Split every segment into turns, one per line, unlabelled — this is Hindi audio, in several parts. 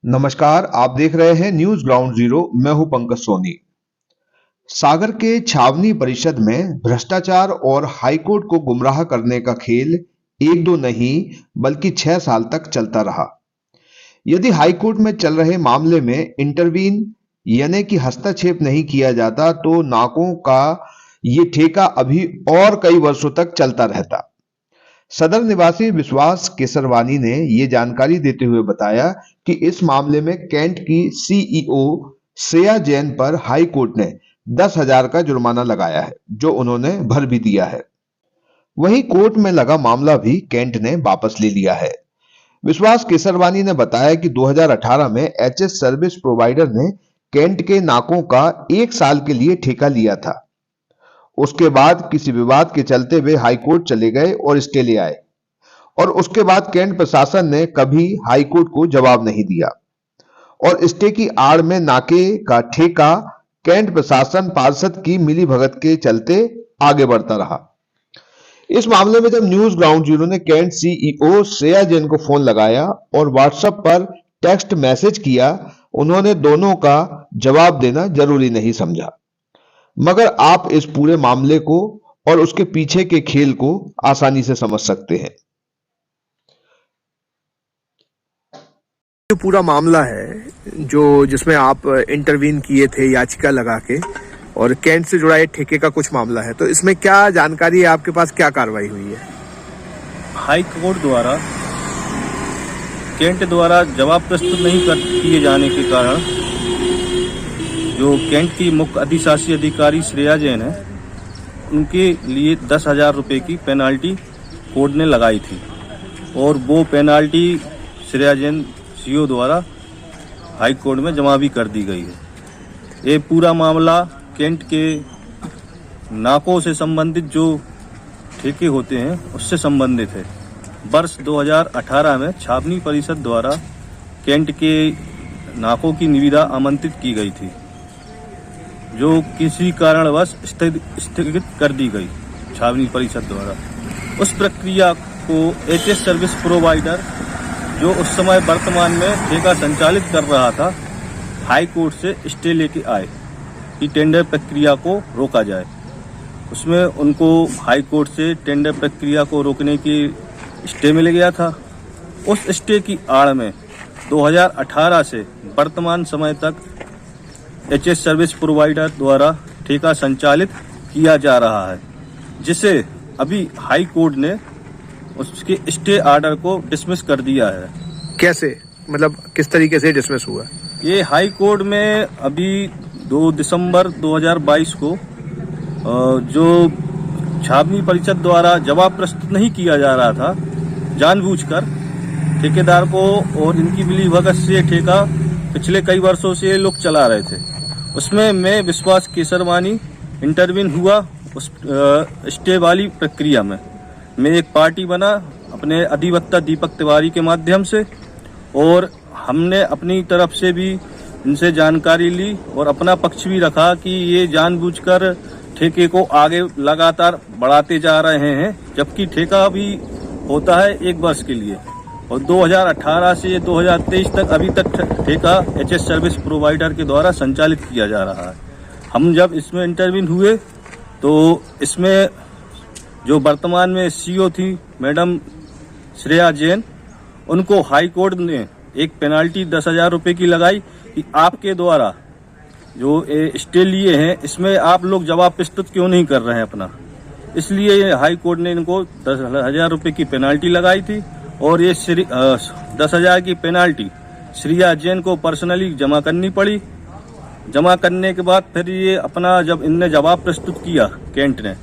नमस्कार, आप देख रहे हैं न्यूज ग्राउंड जीरो। मैं हूं पंकज सोनी। सागर के छावनी परिषद में भ्रष्टाचार और हाईकोर्ट को गुमराह करने का खेल एक दो नहीं बल्कि 6 साल तक चलता रहा। यदि हाईकोर्ट में चल रहे मामले में इंटरवीन यानी कि हस्तक्षेप नहीं किया जाता तो नाकों का ये ठेका अभी और कई वर्षों तक चलता रहता। सदर निवासी विश्वास केसरवानी ने ये जानकारी देते हुए बताया कि इस मामले में कैंट की सीईओ श्रेया जैन पर हाई कोर्ट ने 10,000 का जुर्माना लगाया है, जो उन्होंने भर भी दिया है। वहीं कोर्ट में लगा मामला भी कैंट ने वापस ले लिया है। विश्वास केसरवानी ने बताया कि 2018 में एचएस सर्विस प्रोवाइडर ने कैंट के नाकों का 1 साल के लिए ठेका लिया था। उसके बाद किसी विवाद के चलते वे हाईकोर्ट चले गए और स्टे ले आए, और उसके बाद कैंट प्रशासन ने कभी हाईकोर्ट को जवाब नहीं दिया और स्टे की आड़ में नाके का ठेका कैंट प्रशासन पार्षद की मिलीभगत के चलते आगे बढ़ता रहा। इस मामले में जब न्यूज ग्राउंड जीरो ने कैंट सीईओ श्रेया जैन को फोन लगाया और व्हाट्सएप पर टेक्स्ट मैसेज किया, उन्होंने दोनों का जवाब देना जरूरी नहीं समझा। मगर आप इस पूरे मामले को और उसके पीछे के खेल को आसानी से समझ सकते हैं।
जो पूरा मामला है जिसमें आप इंटरवीन किए थे याचिका लगा के, और कैंट से जुड़ा ये ठेके का कुछ मामला है, तो इसमें क्या जानकारी है आपके पास, क्या कार्रवाई हुई है?
हाई कोर्ट द्वारा कैंट द्वारा जवाब प्रस्तुत नहीं किए जाने के कारण जो कैंट की मुख्य अधिशासी अधिकारी श्रेया जैन है, उनके लिए 10,000 रुपये की पेनाल्टी कोर्ट ने लगाई थी, और वो पेनाल्टी श्रेया जैन सीईओ द्वारा हाई कोर्ट में जमा भी कर दी गई है। ये पूरा मामला कैंट के नाकों से संबंधित जो ठेके होते हैं उससे संबंधित है। वर्ष 2018 में छावनी परिषद द्वारा कैंट के नाकों की निविदा आमंत्रित की गई थी, जो किसी कारणवश स्थगित कर दी गई छावनी परिषद द्वारा। उस प्रक्रिया को एचएस सर्विस प्रोवाइडर, जो उस समय वर्तमान में ठेका संचालित कर रहा था, हाई कोर्ट से स्टे लेके आए कि टेंडर प्रक्रिया को रोका जाए। उसमें उनको हाई कोर्ट से टेंडर प्रक्रिया को रोकने की स्टे मिल गया था। उस स्टे की आड़ में 2018 से वर्तमान समय तक एचएस सर्विस प्रोवाइडर द्वारा ठेका संचालित किया जा रहा है, जिसे अभी हाई कोर्ट ने उसके स्टे ऑर्डर को डिसमिस कर दिया है।
कैसे, मतलब किस तरीके से डिसमिस हुआ?
ये हाई कोर्ट में अभी 2 दिसंबर 2022 को जो छावनी परिषद द्वारा जवाब प्रस्तुत नहीं किया जा रहा था, जानबूझकर ठेकेदार को और इनकी मिलीभगत से ठेका पिछले कई वर्षों से लोग चला रहे थे। उसमें मैं विश्वास केसरवानी इंटरवीन हुआ उस स्टे वाली प्रक्रिया में। मैं एक पार्टी बना अपने अधिवक्ता दीपक तिवारी के माध्यम से, और हमने अपनी तरफ से भी इनसे जानकारी ली और अपना पक्ष भी रखा कि ये जानबूझकर ठेके को आगे लगातार बढ़ाते जा रहे हैं, जबकि ठेका भी होता है 1 वर्ष के लिए, और 2018 से 2023 तक अभी तक ठेका एचएस सर्विस प्रोवाइडर के द्वारा संचालित किया जा रहा है। हम जब इसमें इंटरवीन हुए तो इसमें जो वर्तमान में सीईओ थी मैडम श्रेया जैन, उनको हाई कोर्ट ने एक पेनाल्टी 10,000 रुपये की लगाई कि आपके द्वारा जो स्टे लिए हैं इसमें आप लोग जवाब प्रस्तुत क्यों नहीं कर रहे हैं अपना। इसलिए हाई कोर्ट ने इनको 10,000 रुपये की पेनाल्टी लगाई थी, और ये 10,000 की पेनाल्टी श्रेया जैन को पर्सनली जमा करनी पड़ी। जमा करने के बाद फिर ये अपना जब इनने जवाब प्रस्तुत किया कैंट ने,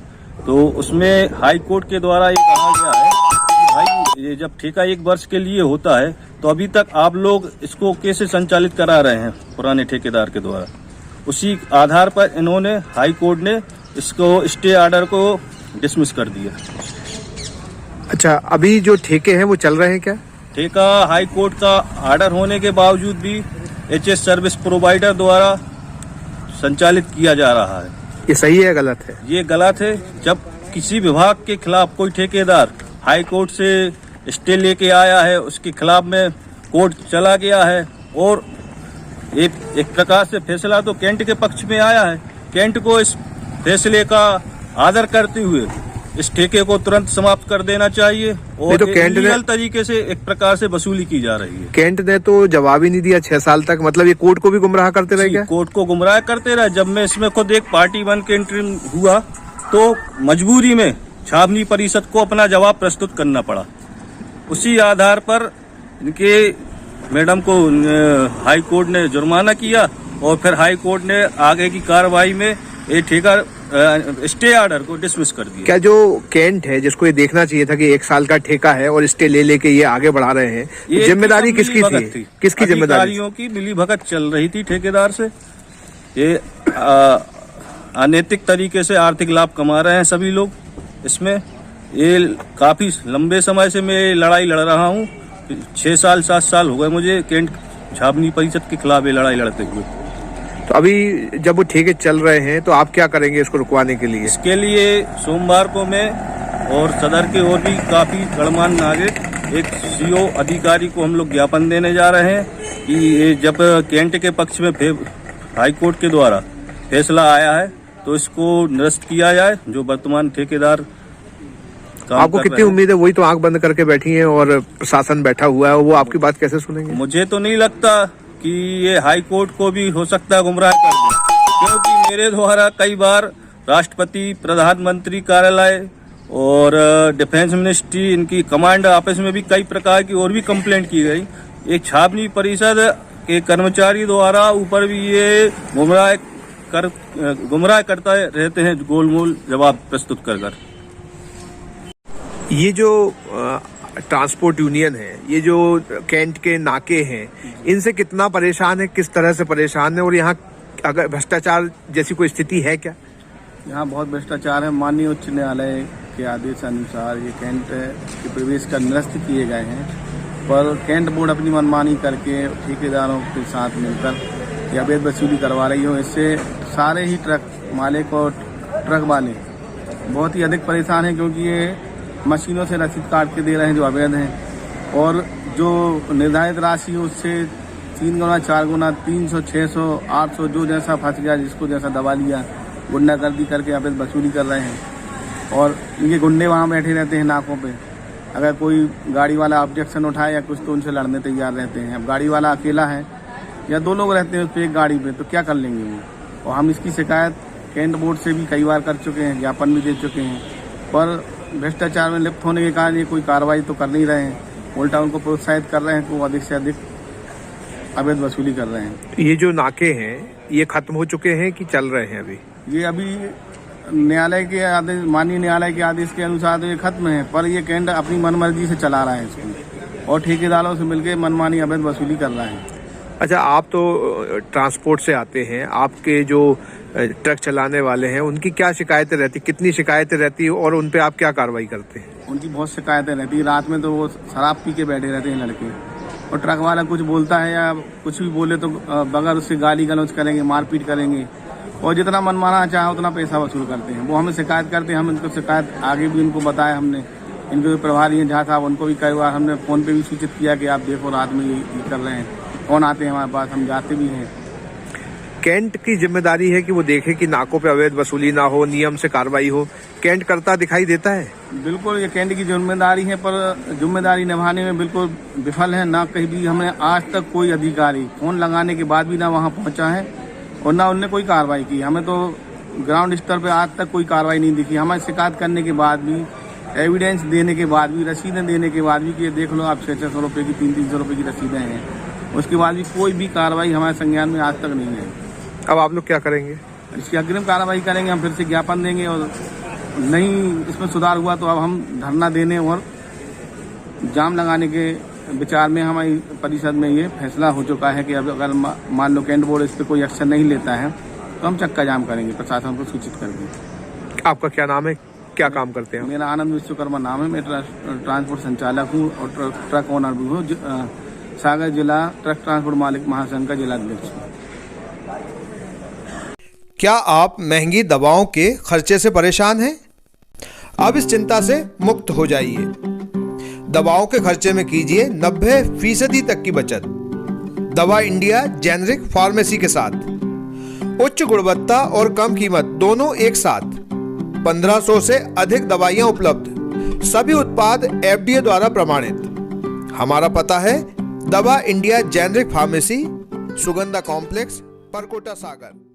तो उसमें हाई कोर्ट के द्वारा ये कहा गया है कि भाई ये जब ठेका 1 वर्ष के लिए होता है तो अभी तक आप लोग इसको कैसे संचालित करा रहे हैं पुराने ठेकेदार के द्वारा। उसी आधार पर इन्होंने हाई कोर्ट ने इसको स्टे ऑर्डर को डिसमिस कर दिया।
अच्छा, अभी जो ठेके हैं वो चल रहे हैं क्या?
ठेका हाई कोर्ट का ऑर्डर होने के बावजूद भी एचएस सर्विस प्रोवाइडर द्वारा संचालित किया जा रहा है।
ये सही है गलत है?
ये गलत है। जब किसी विभाग के खिलाफ कोई ठेकेदार हाई कोर्ट से स्टे लेके आया है, उसके खिलाफ में कोर्ट चला गया है और एक प्रकार से फैसला तो कैंट के पक्ष में आया है। कैंट को इस फैसले का आदर करते हुए इस ठेके को तुरंत समाप्त कर देना चाहिए और
तो कैंट
लीगल तरीके से एक प्रकार से वसूली की जा रही है।
कैंट ने तो जवाब ही नहीं दिया 6 साल तक, मतलब ये कोर्ट को भी गुमराह करते रहे क्या?
कोर्ट को गुमराह करते रहे। जब मैं इसमें खुद एक पार्टी बन के एंट्री हुआ तो मजबूरी में छावनी परिषद को अपना जवाब प्रस्तुत करना पड़ा। उसी आधार पर इनके मैडम को हाई कोर्ट ने जुर्माना किया और फिर हाई कोर्ट ने आगे की कार्रवाई में ये ठेका स्टे ऑर्डर को डिसमिस कर दिया।
क्या जो कैंट है, जिसको ये देखना चाहिए था कि 1 साल का ठेका है और स्टे ले लेके ये आगे बढ़ा रहे हैं, जिम्मेदारी किसकी थी? किसकी जिम्मेदारी?
अधिकारियों की मिलीभगत चल रही थी ठेकेदार से। ये अनैतिक तरीके से आर्थिक लाभ कमा रहे हैं सभी लोग इसमें। ये काफी लंबे समय से मैं लड़ाई लड़ रहा हूँ। 6 साल 7 साल हो गए मुझे कैंट छावनी परिषद के खिलाफ ये लड़ाई लड़ते हुए।
तो अभी जब वो ठेके चल रहे हैं तो आप क्या करेंगे इसको रुकवाने के लिए?
इसके लिए सोमवार को मैं और सदर के और भी काफी गणमान्य नागरिक एक सीओ अधिकारी को हम लोग ज्ञापन देने जा रहे हैं कि ये जब कैंट के पक्ष में हाई कोर्ट के द्वारा फैसला आया है तो इसको निरस्त किया जाए। जो वर्तमान ठेकेदार
आपको कितनी उम्मीद है? वही तो आंख बंद करके बैठी हैं और प्रशासन बैठा हुआ है, वो आपकी बात कैसे सुनेंगे?
मुझे तो नहीं लगता कि ये हाई कोर्ट को भी हो सकता है गुमराह कर दे, क्योंकि मेरे द्वारा कई बार राष्ट्रपति, प्रधानमंत्री कार्यालय और डिफेंस मिनिस्ट्री, इनकी कमांड ऑफिस में भी कई प्रकार की और भी कंप्लेंट की गई। एक छावनी परिषद के कर्मचारी द्वारा ऊपर भी ये गुमराह करता रहते हैं, गोलमोल जवाब प्रस्तुत कर।
ये जो ट्रांसपोर्ट यूनियन है, ये जो कैंट के नाके हैं, इनसे कितना परेशान है, किस तरह से परेशान है और यहाँ अगर भ्रष्टाचार जैसी कोई स्थिति है क्या?
यहाँ बहुत भ्रष्टाचार है। माननीय उच्च न्यायालय के आदेश अनुसार ये कैंट के प्रवेश कर निरस्त किए गए हैं, पर कैंट बोर्ड अपनी मनमानी करके ठेकेदारों के साथ मिलकर ये अवैध वसूली करवा रही हो। इससे सारे ही ट्रक मालिक और ट्रक वाले बहुत ही अधिक परेशान हैं, क्योंकि ये मशीनों से रसीद काट के दे रहे हैं जो अवैध हैं, और जो निर्धारित राशि है उससे 3 गुना 4 गुना 300 600 800 जो जैसा फंस गया, जिसको जैसा दबा लिया, गुंडागर्दी करके अवैध वसूली कर रहे हैं। और इनके गुंडे वहाँ बैठे रहते हैं नाकों पे। अगर कोई गाड़ी वाला ऑब्जेक्शन उठाए या कुछ तो उनसे लड़ने तैयार रहते हैं। अब गाड़ी वाला अकेला है या 2 लोग रहते हैं उस पर एक गाड़ी पे, तो क्या कर लेंगे वो। और हम इसकी शिकायत कैंट बोर्ड से भी कई बार कर चुके हैं, ज्ञापन भी दे चुके हैं, पर भ्रष्टाचार में लिप्त होने के कारण ये कोई कार्रवाई तो कर नहीं रहे हैं, उल्टा उनको प्रोत्साहित कर रहे हैं कि वो अधिक से अधिक अवैध वसूली कर रहे हैं।
ये जो नाके हैं ये खत्म हो चुके हैं कि चल रहे हैं अभी?
ये अभी न्यायालय के आदेश, माननीय न्यायालय के आदेश के अनुसार तो ये खत्म है, पर ये कैंट अपनी मनमर्जी से चला रहा है इसको और ठेकेदारों से मिलकर मनमानी अवैध वसूली कर रहा है।
अच्छा, आप तो ट्रांसपोर्ट से आते हैं, आपके जो ट्रक चलाने वाले हैं उनकी क्या शिकायतें रहती, कितनी शिकायतें रहती और उन पे आप क्या कार्रवाई करते हैं?
उनकी बहुत शिकायतें रहती। रात में तो वो शराब पी के बैठे रहते हैं लड़के, और ट्रक वाला कुछ बोलता है या कुछ भी बोले तो बगैर उससे गाली गलौज करेंगे, मारपीट करेंगे, और जितना मनमाना चाहे उतना पैसा वसूल करते हैं। वो हमें शिकायत करते हैं, हम इनको शिकायत आगे भी इनको बताया हमने। इनके जो प्रभारी हैं जहाँ साहब, उनको भी कई बार हमने फ़ोन पे भी सूचित किया कि आप देखो रात में ये कर रहे हैं, कौन आते हैं हमारे पास, हम जाते भी हैं।
कैंट की जिम्मेदारी है कि वो देखे कि नाकों पे अवैध वसूली ना हो, नियम से कार्रवाई हो। कैंट करता दिखाई देता है?
बिल्कुल, ये कैंट की जिम्मेदारी है, पर जिम्मेदारी निभाने में बिल्कुल विफल है। ना कहीं भी हमें आज तक कोई अधिकारी फोन लगाने के बाद भी ना वहाँ पहुँचा है और ना उनने कोई कार्रवाई की। हमें तो ग्राउंड स्तर पे आज तक कोई कार्रवाई नहीं दिखी। हमें शिकायत करने के बाद भी, एविडेंस देने के बाद भी, रसीदें देने के बाद भी कि ये देख लो आप 600 रुपये की 300 रुपये की रसीदें हैं, उसके बाद भी कोई भी कार्रवाई हमारे संज्ञान में आज तक नहीं है।
अब आप लोग क्या करेंगे?
इसकी अग्रिम कार्रवाई करेंगे, हम फिर से ज्ञापन देंगे, और नहीं इसमें सुधार हुआ तो अब हम धरना देने और जाम लगाने के विचार में हमारी परिषद में ये फैसला हो चुका है कि अब अगर मान लो कैंट बोर्ड इस पर कोई एक्शन नहीं लेता है तो हम चक्का जाम करेंगे प्रशासन को सूचित करके।
आपका क्या नाम है, क्या काम करते हैं?
मेरा आनंद विश्वकर्मा नाम है, मैं ट्रांसपोर्ट संचालक हूँ और ट्रक ओनर भी हूँ, सागर जिला ट्रक ट्रांसपोर्ट मालिक महासंघ का जिला अध्यक्ष हूँ।
क्या आप महंगी दवाओं के खर्चे से परेशान हैं? अब इस चिंता से मुक्त हो जाइए। दवाओं के खर्चे में कीजिए 90% तक की बचत। दवा इंडिया जेनेरिक फार्मेसी के साथ। उच्च गुणवत्ता और कम कीमत दोनों एक साथ। 1500 से अधिक दवाइयां उपलब्ध, सभी उत्पाद FDA द्वारा प्रमाणित। हमारा पता है दवा India generic pharmacy, Sugandha complex, Parkota सागर।